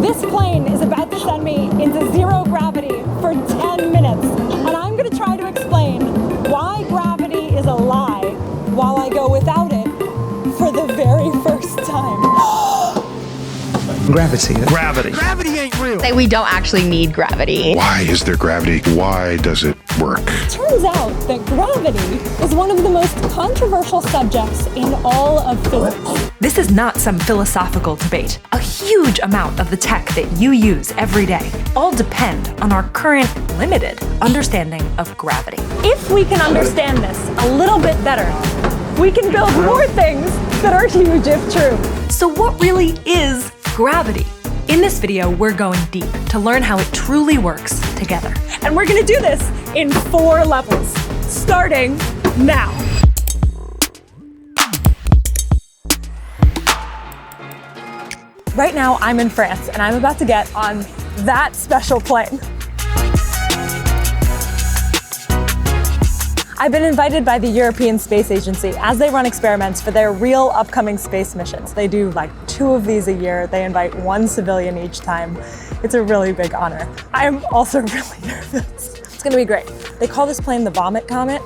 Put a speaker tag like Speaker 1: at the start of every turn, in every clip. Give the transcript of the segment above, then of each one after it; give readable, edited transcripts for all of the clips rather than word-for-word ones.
Speaker 1: This plane is about to send me into zero gravity for 10 minutes, and I'm going to try to explain why gravity is a lie while I go without it for the very first time.
Speaker 2: Gravity.
Speaker 3: Gravity ain't real.
Speaker 4: Say we don't actually need gravity.
Speaker 5: Why is there gravity? Why does it work?
Speaker 1: Turns out that gravity is one of the most controversial subjects in all of physics.
Speaker 6: This is not some philosophical debate. A huge amount of the tech that you use every day all depend on our current limited understanding of gravity.
Speaker 1: If we can understand this a little bit better, we can build more things that are huge if true.
Speaker 6: So what really is gravity? In this video, we're going deep to learn how it truly works together.
Speaker 1: And we're gonna do this in 4 levels, starting now. Right now, I'm in France, and I'm about to get on that special plane. I've been invited by the European Space Agency as they run experiments for their real upcoming space missions. They do like 2 of these a year. They invite 1 civilian each time. It's a really big honor. I'm also really nervous. It's gonna be great. They call this plane the Vomit Comet.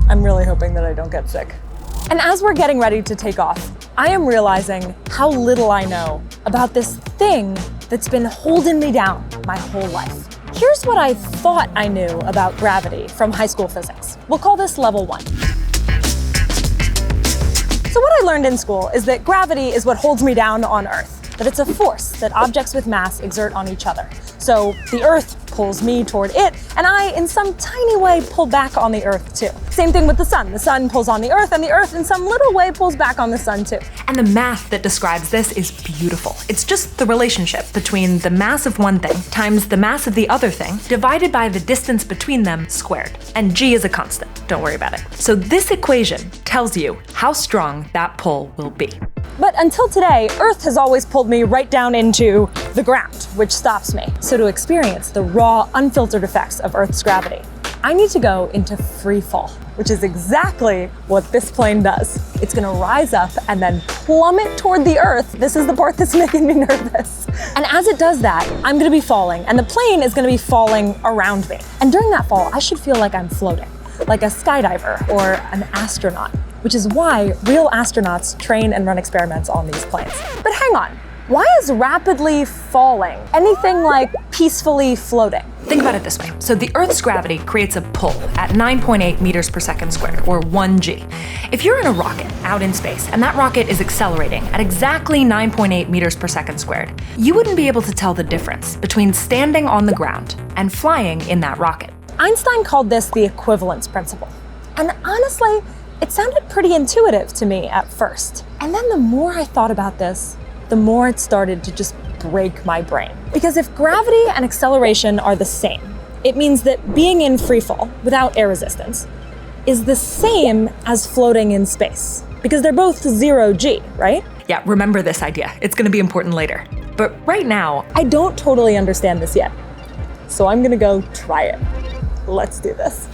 Speaker 1: I'm really hoping that I don't get sick. And as we're getting ready to take off, I am realizing how little I know about this thing that's been holding me down my whole life. Here's what I thought I knew about gravity from high school physics. We'll call this level 1. So what I learned in school is that gravity is what holds me down on Earth, that it's a force that objects with mass exert on each other. So the Earth pulls me toward it, and I, in some tiny way, pull back on the Earth too. Same thing with the sun. The sun pulls on the Earth, and the Earth, in some little way, pulls back on the sun too.
Speaker 6: And the math that describes this is beautiful. It's just the relationship between the mass of one thing times the mass of the other thing divided by the distance between them squared. And g is a constant. Don't worry about it. So this equation tells you how strong that pull will be.
Speaker 1: But until today, Earth has always pulled me right down into the ground, which stops me. So to experience the raw, unfiltered effects of Earth's gravity, I need to go into free fall, which is exactly what this plane does. It's gonna rise up and then plummet toward the Earth. This is the part that's making me nervous. And as it does that, I'm gonna be falling, and the plane is gonna be falling around me. And during that fall, I should feel like I'm floating, like a skydiver or an astronaut, which is why real astronauts train and run experiments on these planes. But hang on, why is rapidly falling anything like peacefully floating?
Speaker 6: Think about it this way. So the Earth's gravity creates a pull at 9.8 meters per second squared, or 1g. If you're in a rocket out in space, and that rocket is accelerating at exactly 9.8 meters per second squared, you wouldn't be able to tell the difference between standing on the ground and flying in that rocket.
Speaker 1: Einstein called this the equivalence principle. And honestly, it sounded pretty intuitive to me at first. And then the more I thought about this, the more it started to just break my brain. Because if gravity and acceleration are the same, it means that being in free fall without air resistance is the same as floating in space. Because they're both 0g, right?
Speaker 6: Yeah, remember this idea. It's gonna be important later. But right now,
Speaker 1: I don't totally understand this yet. So I'm gonna go try it. Let's do this.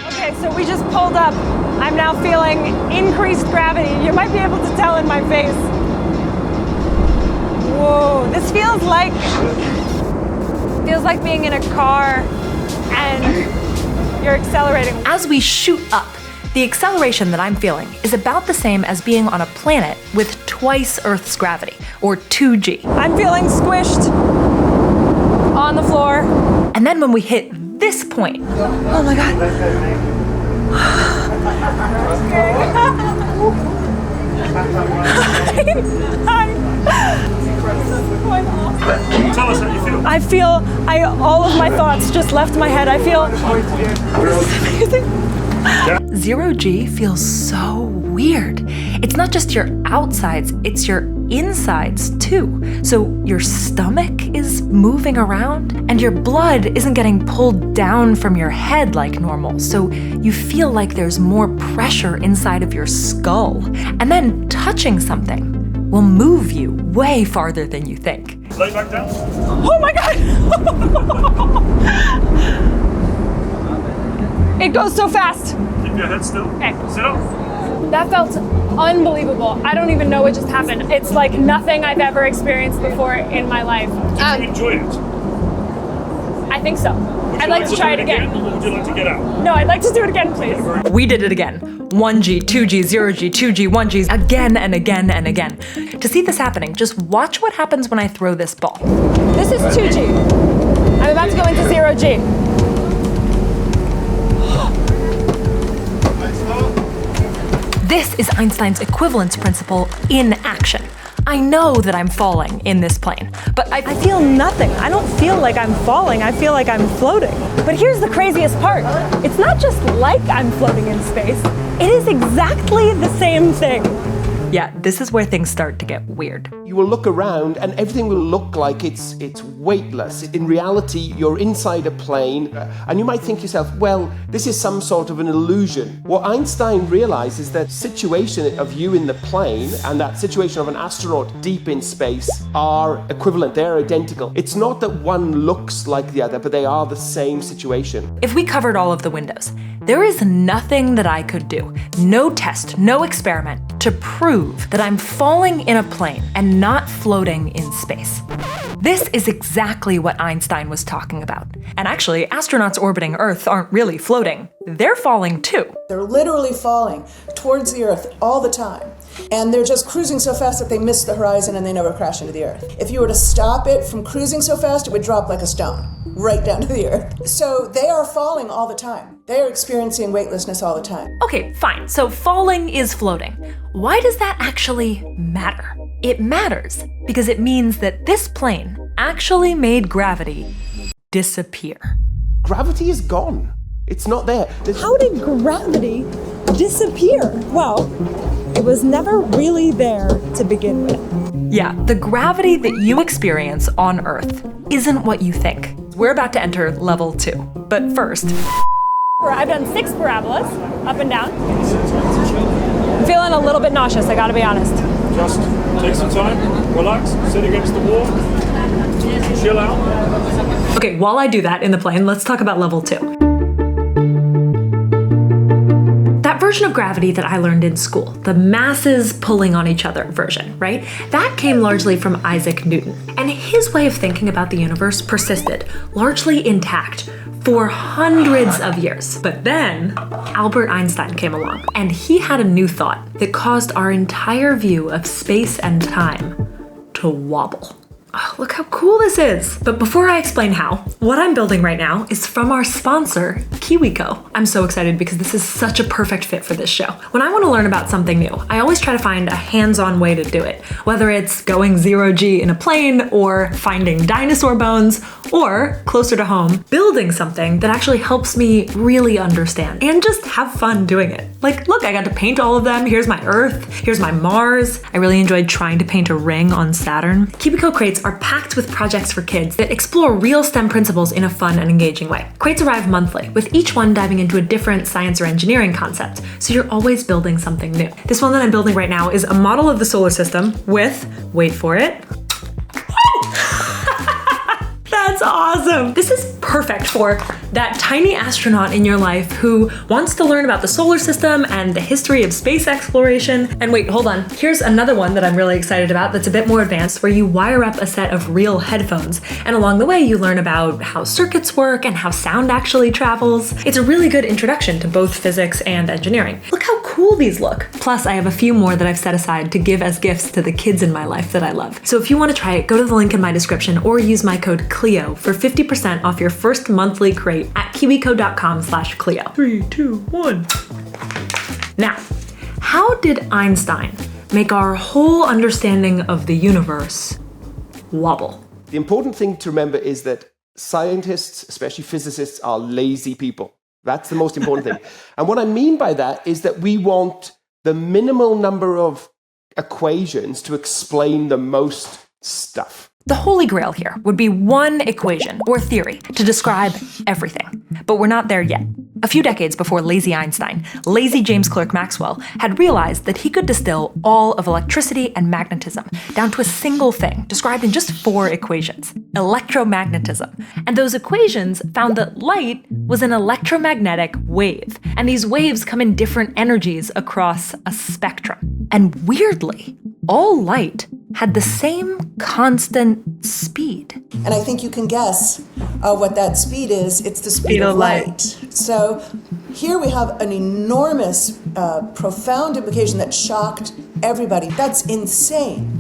Speaker 1: Okay, so we just pulled up. I'm now feeling increased gravity. You might be able to tell in my face. Whoa, this feels like being in a car and you're accelerating.
Speaker 6: as we shoot up, the acceleration that I'm feeling is about the same as being on a planet with twice Earth's gravity, or 2g.
Speaker 1: I'm feeling squished on the floor.
Speaker 6: And then when we hit this point,
Speaker 1: Oh my God.
Speaker 3: Tell us how you feel.
Speaker 1: All of my thoughts just left my head. I feel amazing.
Speaker 6: 0g feels so weird. It's not just your outsides, it's your insides too. So your stomach is moving around and your blood isn't getting pulled down from your head like normal. So you feel like there's more pressure inside of your skull. And then touching something will move you way farther than you think.
Speaker 3: Lay back down.
Speaker 1: Oh my God. It goes so fast.
Speaker 3: Keep your head still.
Speaker 1: Okay.
Speaker 3: Sit up.
Speaker 1: That felt unbelievable. I don't even know what just happened. It's like nothing I've ever experienced before in my life.
Speaker 3: Did you enjoy it?
Speaker 1: I think so. I'd like to try it again.
Speaker 3: Or would you like to get out?
Speaker 1: No, I'd like to do it again, please.
Speaker 6: We did it again. 1G, 2G, 0G, 2G, 1G, again and again and again. To see this happening, just watch what happens when I throw this ball.
Speaker 1: This is 2G. I'm about to go into 0G.
Speaker 6: This is Einstein's equivalence principle in action. I know that I'm falling in this plane, but I
Speaker 1: feel nothing. I don't feel like I'm falling. I feel like I'm floating. But here's the craziest part. It's not just like I'm floating in space. It is exactly the same thing.
Speaker 6: Yeah, this is where things start to get weird.
Speaker 2: You will look around and everything will look like it's weightless. In reality, you're inside a plane and you might think to yourself, well, this is some sort of an illusion. What Einstein realized is that situation of you in the plane and that situation of an astronaut deep in space are equivalent, they're identical. It's not that one looks like the other, but they are the same situation.
Speaker 6: If we covered all of the windows, there is nothing that I could do, no test, no experiment, to prove that I'm falling in a plane and not floating in space. This is exactly what Einstein was talking about. And actually, astronauts orbiting Earth aren't really floating. They're falling too.
Speaker 7: They're literally falling towards the Earth all the time. And they're just cruising so fast that they miss the horizon and they never crash into the Earth. If you were to stop it from cruising so fast, it would drop like a stone right down to the Earth. So they are falling all the time. They are experiencing weightlessness all the time.
Speaker 6: Okay, fine. So falling is floating. Why does that actually matter? It matters because it means that this plane actually made gravity disappear.
Speaker 2: Gravity is gone. It's not there.
Speaker 1: How did gravity disappear? Well, it was never really there to begin with.
Speaker 6: Yeah, the gravity that you experience on Earth isn't what you think. We're about to enter level 2. But first,
Speaker 1: I've done 6 parabolas, up and down. I'm feeling a little bit nauseous, I gotta be honest.
Speaker 3: Just take some time, relax, sit against the wall, chill out.
Speaker 6: okay, while I do that in the plane, let's talk about level 2. That version of gravity that I learned in school, the masses pulling on each other version, right? That came largely from Isaac Newton. And his way of thinking about the universe persisted, largely intact, for hundreds of years. But then Albert Einstein came along, and he had a new thought that caused our entire view of space and time to wobble. Oh, look how cool this is. But before I explain how, what I'm building right now is from our sponsor, KiwiCo. I'm so excited because this is such a perfect fit for this show. When I want to learn about something new, I always try to find a hands-on way to do it, whether it's going 0G in a plane or finding dinosaur bones, or closer to home, building something that actually helps me really understand and just have fun doing it. Like, look, I got to paint all of them. Here's my Earth, here's my Mars. I really enjoyed trying to paint a ring on Saturn. KiwiCo crates are packed with projects for kids that explore real STEM principles in a fun and engaging way. Crates arrive monthly, with each one diving into a different science or engineering concept, so you're always building something new. This one that I'm building right now is a model of the solar system with, wait for it, that's awesome. This is perfect for that tiny astronaut in your life who wants to learn about the solar system and the history of space exploration. And wait, hold on. Here's another one that I'm really excited about that's a bit more advanced, where you wire up a set of real headphones. And along the way, you learn about how circuits work and how sound actually travels. It's a really good introduction to both physics and engineering. Look how cool these look. Plus, I have a few more that I've set aside to give as gifts to the kids in my life that I love. So if you want to try it, go to the link in my description or use my code Cleo for 50% off your first monthly crate at kiwico.com/Cleo.
Speaker 3: 3, 2, 1.
Speaker 6: Now, how did Einstein make our whole understanding of the universe wobble?
Speaker 2: The important thing to remember is that scientists, especially physicists, are lazy people. That's the most important thing. And what I mean by that is that we want the minimal number of equations to explain the most stuff.
Speaker 6: The holy grail here would be one equation or theory to describe everything. But we're not there yet. A few decades before lazy Einstein, lazy James Clerk Maxwell had realized that he could distill all of electricity and magnetism down to a single thing described in just 4 equations: electromagnetism. And those equations found that light was an electromagnetic wave, and these waves come in different energies across a spectrum. And weirdly, all light had the same constant speed.
Speaker 7: And I think you can guess what that speed is. It's the speed of light. So here we have an enormous, profound implication that shocked everybody. That's insane.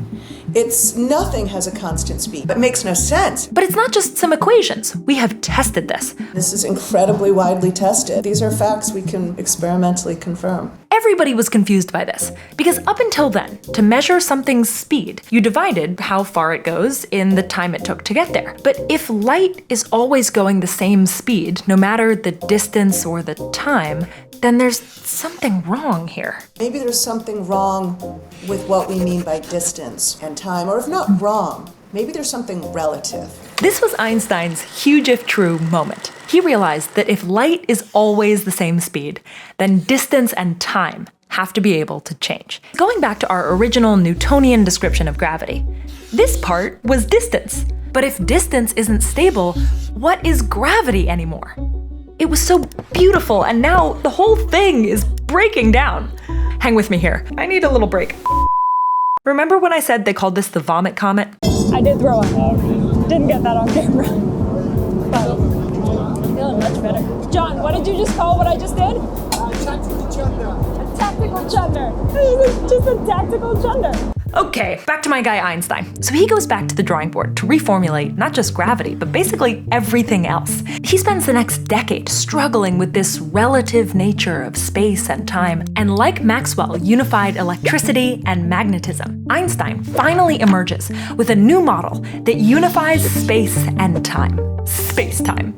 Speaker 7: Nothing has a constant speed. That makes no sense.
Speaker 6: But it's not just some equations. We have tested this.
Speaker 7: This is incredibly widely tested. These are facts we can experimentally confirm.
Speaker 6: Everybody was confused by this, because up until then, to measure something's speed, you divided how far it goes in the time it took to get there. But if light is always going the same speed, no matter the distance or the time, then there's something wrong here.
Speaker 7: Maybe there's something wrong with what we mean by distance and time, or if not wrong, maybe there's something relative.
Speaker 6: This was Einstein's huge if true moment. He realized that if light is always the same speed, then distance and time have to be able to change. Going back to our original Newtonian description of gravity, this part was distance. But if distance isn't stable, what is gravity anymore? It was so beautiful, and now the whole thing is breaking down. Hang with me here. I need a little break. Remember when I said they called this the vomit comet?
Speaker 1: I did throw up. Didn't get that on camera. But I'm feeling much better. John, what did you just call what I just did?
Speaker 2: Tactical chunder.
Speaker 1: A tactical chunder. Just a tactical chunder.
Speaker 6: Okay, back to my guy Einstein. So he goes back to the drawing board to reformulate not just gravity, but basically everything else. He spends the next decade struggling with this relative nature of space and time, and like Maxwell unified electricity and magnetism, Einstein finally emerges with a new model that unifies space and time. Spacetime.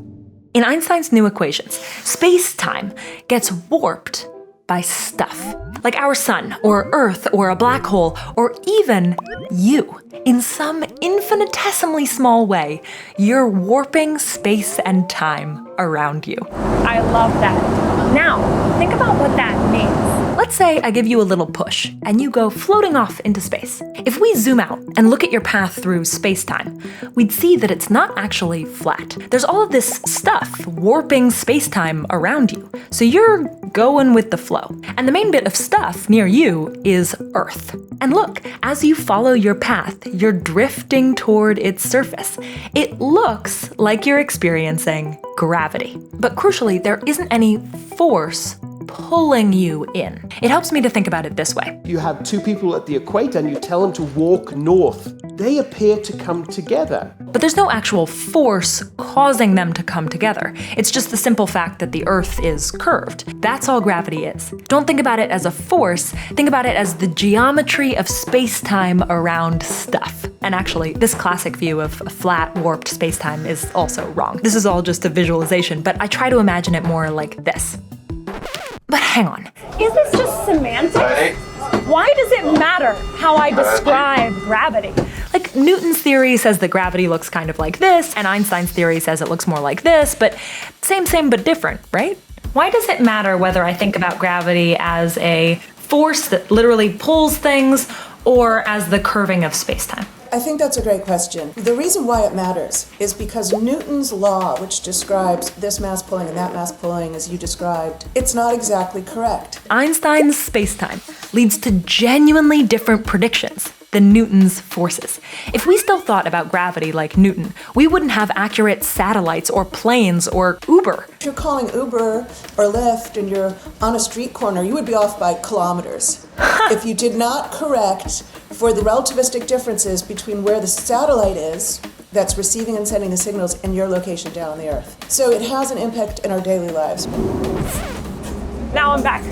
Speaker 6: In Einstein's new equations, space-time gets warped by stuff, like our sun, or Earth, or a black hole, or even you. In some infinitesimally small way, you're warping space and time around you.
Speaker 1: I love that. Now, think about what that means.
Speaker 6: Let's say I give you a little push, and you go floating off into space. If we zoom out and look at your path through space-time, we'd see that it's not actually flat. There's all of this stuff warping space-time around you, so you're going with the flow. And the main bit of stuff near you is Earth. And look, as you follow your path, you're drifting toward its surface. It looks like you're experiencing gravity. But crucially, there isn't any force pulling you in. It helps me to think about it this way.
Speaker 2: You have 2 people at the equator and you tell them to walk north. They appear to come together.
Speaker 6: But there's no actual force causing them to come together. It's just the simple fact that the Earth is curved. That's all gravity is. Don't think about it as a force, think about it as the geometry of space-time around stuff. And actually, this classic view of a flat, warped space-time is also wrong. This is all just a visualization, but I try to imagine it more like this. But hang on.
Speaker 1: Is this just semantics? Why does it matter how I describe gravity?
Speaker 6: Like, Newton's theory says that gravity looks kind of like this, and Einstein's theory says it looks more like this, but same but different, right?
Speaker 1: Why does it matter whether I think about gravity as a force that literally pulls things or as the curving of space-time?
Speaker 7: I think that's a great question. The reason why it matters is because Newton's law, which describes this mass pulling and that mass pulling as you described, it's not exactly correct.
Speaker 6: Einstein's spacetime leads to genuinely different predictions than Newton's forces. If we still thought about gravity like Newton, we wouldn't have accurate satellites or planes or Uber.
Speaker 7: If you're calling Uber or Lyft and you're on a street corner, you would be off by kilometers. If you did not correct for the relativistic differences between where the satellite is that's receiving and sending the signals and your location down on the Earth. So it has an impact in our daily lives.
Speaker 1: Now I'm back.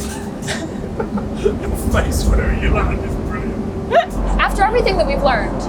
Speaker 3: Face whatever you land is brilliant.
Speaker 1: After everything that we've learned,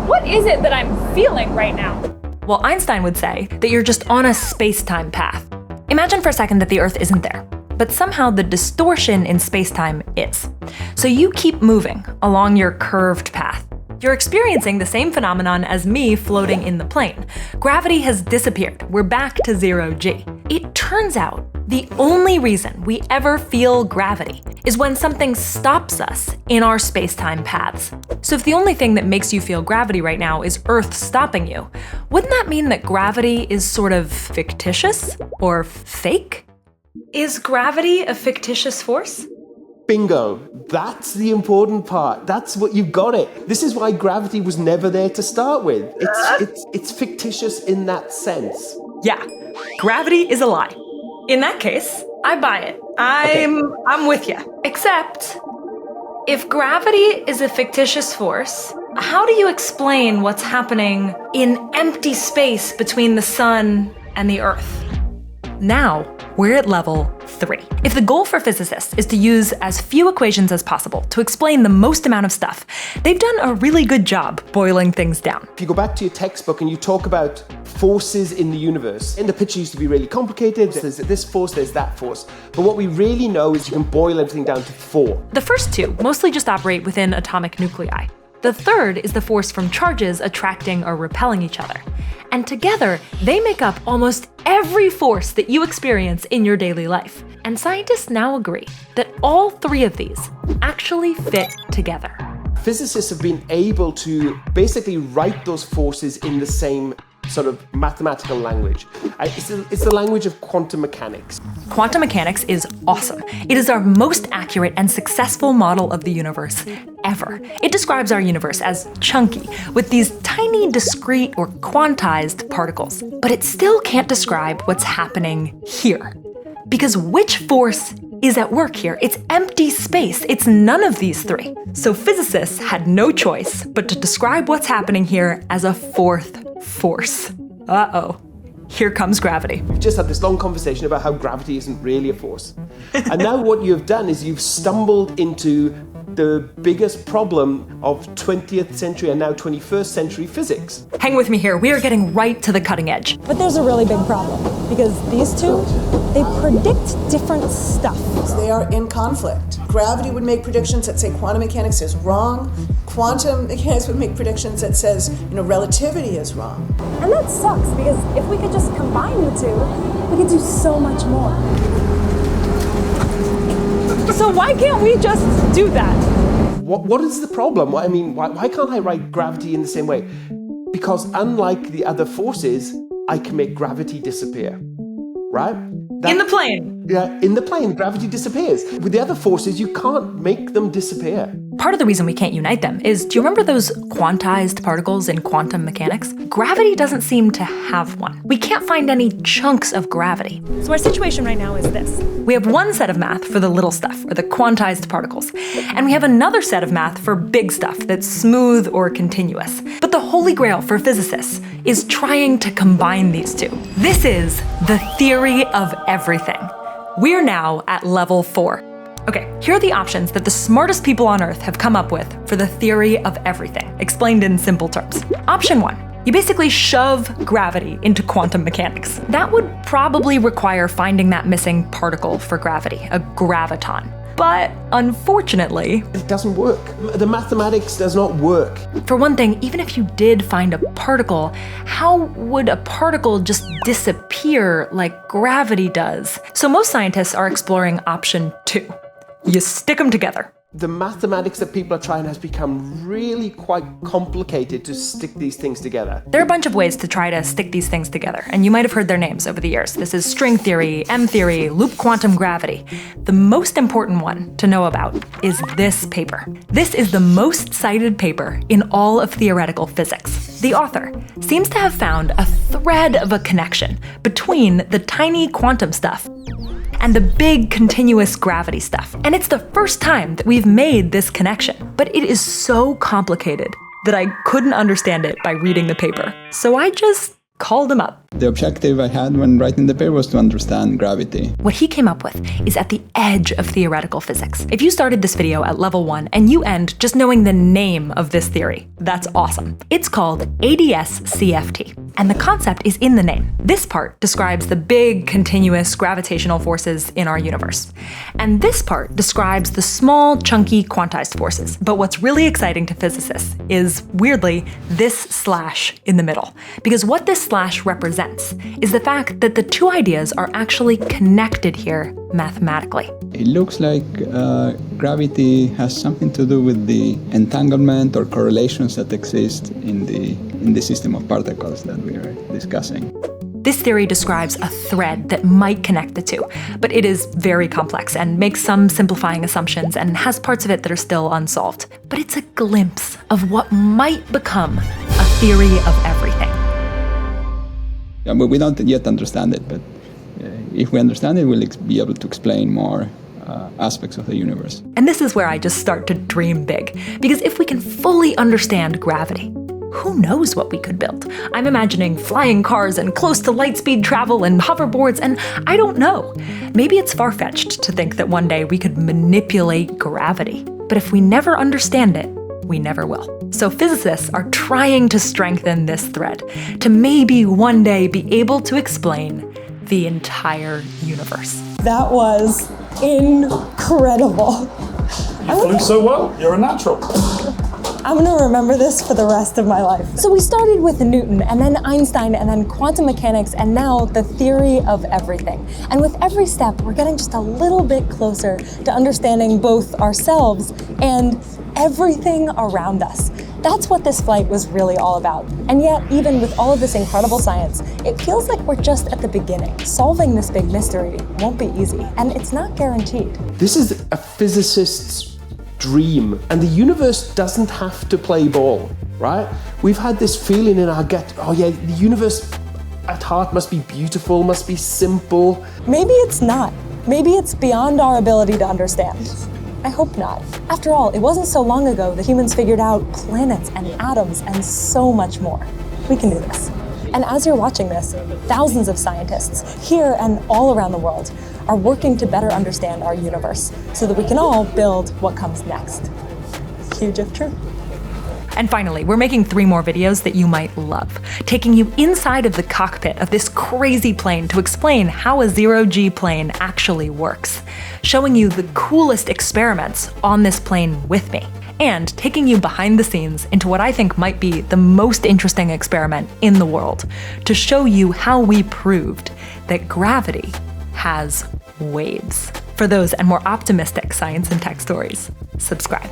Speaker 1: what is it that I'm feeling right now?
Speaker 6: Well, Einstein would say that you're just on a space-time path. Imagine for a second that the Earth isn't there, but somehow the distortion in space-time is. So you keep moving along your curved path. You're experiencing the same phenomenon as me floating in the plane. Gravity has disappeared. We're back to 0G. It turns out the only reason we ever feel gravity is when something stops us in our space-time paths. So if the only thing that makes you feel gravity right now is Earth stopping you, wouldn't that mean that gravity is sort of fictitious or fake? Is gravity a fictitious force?
Speaker 2: Bingo. That's the important part. That's what you got it. This is why gravity was never there to start with. It's fictitious in that sense.
Speaker 6: Yeah, gravity is a lie. In that case, I buy it. I'm with you. Except, if gravity is a fictitious force, how do you explain what's happening in empty space between the sun and the Earth? Now, we're at level 3. If the goal for physicists is to use as few equations as possible to explain the most amount of stuff, they've done a really good job boiling things down.
Speaker 2: If you go back to your textbook and you talk about forces in the universe, and the picture used to be really complicated, there's this force, there's that force. But what we really know is you can boil everything down to 4.
Speaker 6: The first 2 mostly just operate within atomic nuclei. The third is the force from charges attracting or repelling each other. And together, they make up almost every force that you experience in your daily life. And scientists now agree that all 3 of these actually fit together.
Speaker 2: Physicists have been able to basically write those forces in the same sort of mathematical language. It's the language of quantum mechanics.
Speaker 6: Quantum mechanics is awesome. It is our most accurate and successful model of the universe ever. It describes our universe as chunky, with these tiny discrete or quantized particles. But it still can't describe what's happening here. Because which force is at work here? It's empty space. It's none of these 3. So physicists had no choice but to describe what's happening here as a 4th force. Uh-oh. Here comes gravity.
Speaker 2: We've just had this long conversation about how gravity isn't really a force. And now what you've done is you've stumbled into the biggest problem of 20th century and now 21st century physics.
Speaker 6: Hang with me here. We are getting right to the cutting edge.
Speaker 1: But there's a really big problem, because these 2, they predict different stuff.
Speaker 7: They are in conflict. Gravity would make predictions that say quantum mechanics is wrong. Quantum mechanics would make predictions that says, relativity is wrong.
Speaker 1: And that sucks, because if we could just combine the 2, we could do so much more. So why can't we just do that?
Speaker 2: What is the problem? I mean, why can't I write gravity in the same way? Because unlike the other forces, I can make gravity disappear, right?
Speaker 6: In the plane.
Speaker 2: Yeah, in the plane, gravity disappears. With the other forces, you can't make them disappear.
Speaker 6: Part of the reason we can't unite them is, do you remember those quantized particles in quantum mechanics? Gravity doesn't seem to have one. We can't find any chunks of gravity.
Speaker 1: So our situation right now is this.
Speaker 6: We have one set of math for the little stuff, or the quantized particles, and we have another set of math for big stuff that's smooth or continuous. But the holy grail for physicists is trying to combine these 2. This is the theory of everything. We're now at level 4. Okay, here are the options that the smartest people on Earth have come up with for the theory of everything, explained in simple terms. Option 1. You basically shove gravity into quantum mechanics. That would probably require finding that missing particle for gravity, a graviton. But unfortunately,
Speaker 2: it doesn't work. The mathematics does not work.
Speaker 6: For one thing, even if you did find a particle, how would a particle just disappear like gravity does? So most scientists are exploring option 2. You stick them together.
Speaker 2: The mathematics that people are trying has become really quite complicated to stick these things together.
Speaker 6: There are a bunch of ways to try to stick these things together, and you might have heard their names over the years. This is string theory, M theory, loop quantum gravity. The most important one to know about is this paper. This is the most cited paper in all of theoretical physics. The author seems to have found a thread of a connection between the tiny quantum stuff and the big continuous gravity stuff. And it's the first time that we've made this connection. But it is so complicated that I couldn't understand it by reading the paper. So I just called him up.
Speaker 8: The objective I had when writing the paper was to understand gravity.
Speaker 6: What he came up with is at the edge of theoretical physics. If you started this video at level 1 and you end just knowing the name of this theory, that's awesome. It's called ADS-CFT. And the concept is in the name. This part describes the big, continuous gravitational forces in our universe. And this part describes the small, chunky, quantized forces. But what's really exciting to physicists is, weirdly, this slash in the middle. Because what this slash represents is the fact that the two ideas are actually connected here mathematically.
Speaker 8: It looks like gravity has something to do with the entanglement or correlations that exist in the system of particles that we are discussing.
Speaker 6: This theory describes a thread that might connect the two, but it is very complex and makes some simplifying assumptions and has parts of it that are still unsolved. But it's a glimpse of what might become a theory of everything.
Speaker 8: Yeah, but we don't yet understand it, but if we understand it, we'll be able to explain more aspects of the universe.
Speaker 6: And this is where I just start to dream big, because if we can fully understand gravity, who knows what we could build? I'm imagining flying cars and close to light speed travel and hoverboards, and I don't know. Maybe it's far-fetched to think that one day we could manipulate gravity. But if we never understand it, we never will. So physicists are trying to strengthen this thread to maybe one day be able to explain the entire universe.
Speaker 1: That was incredible.
Speaker 3: You flew so well, you're a natural.
Speaker 1: I'm gonna remember this for the rest of my life. So we started with Newton, and then Einstein, and then quantum mechanics, and now the theory of everything. And with every step, we're getting just a little bit closer to understanding both ourselves and everything around us. That's what this flight was really all about. And yet, even with all of this incredible science, it feels like we're just at the beginning. Solving this big mystery won't be easy, and it's not guaranteed.
Speaker 2: This is a physicist's dream, and the universe doesn't have to play ball, right? We've had this feeling in our gut, oh yeah, the universe at heart must be beautiful, must be simple.
Speaker 1: Maybe it's not. Maybe it's beyond our ability to understand. I hope not. After all, it wasn't so long ago that humans figured out planets and atoms and so much more. We can do this. And as you're watching this, thousands of scientists here and all around the world are working to better understand our universe so that we can all build what comes next. Huge if true.
Speaker 6: And finally, we're making 3 more videos that you might love, taking you inside of the cockpit of this crazy plane to explain how a zero-G plane actually works, showing you the coolest experiments on this plane with me, and taking you behind the scenes into what I think might be the most interesting experiment in the world, to show you how we proved that gravity has waves. For those and more optimistic science and tech stories, subscribe.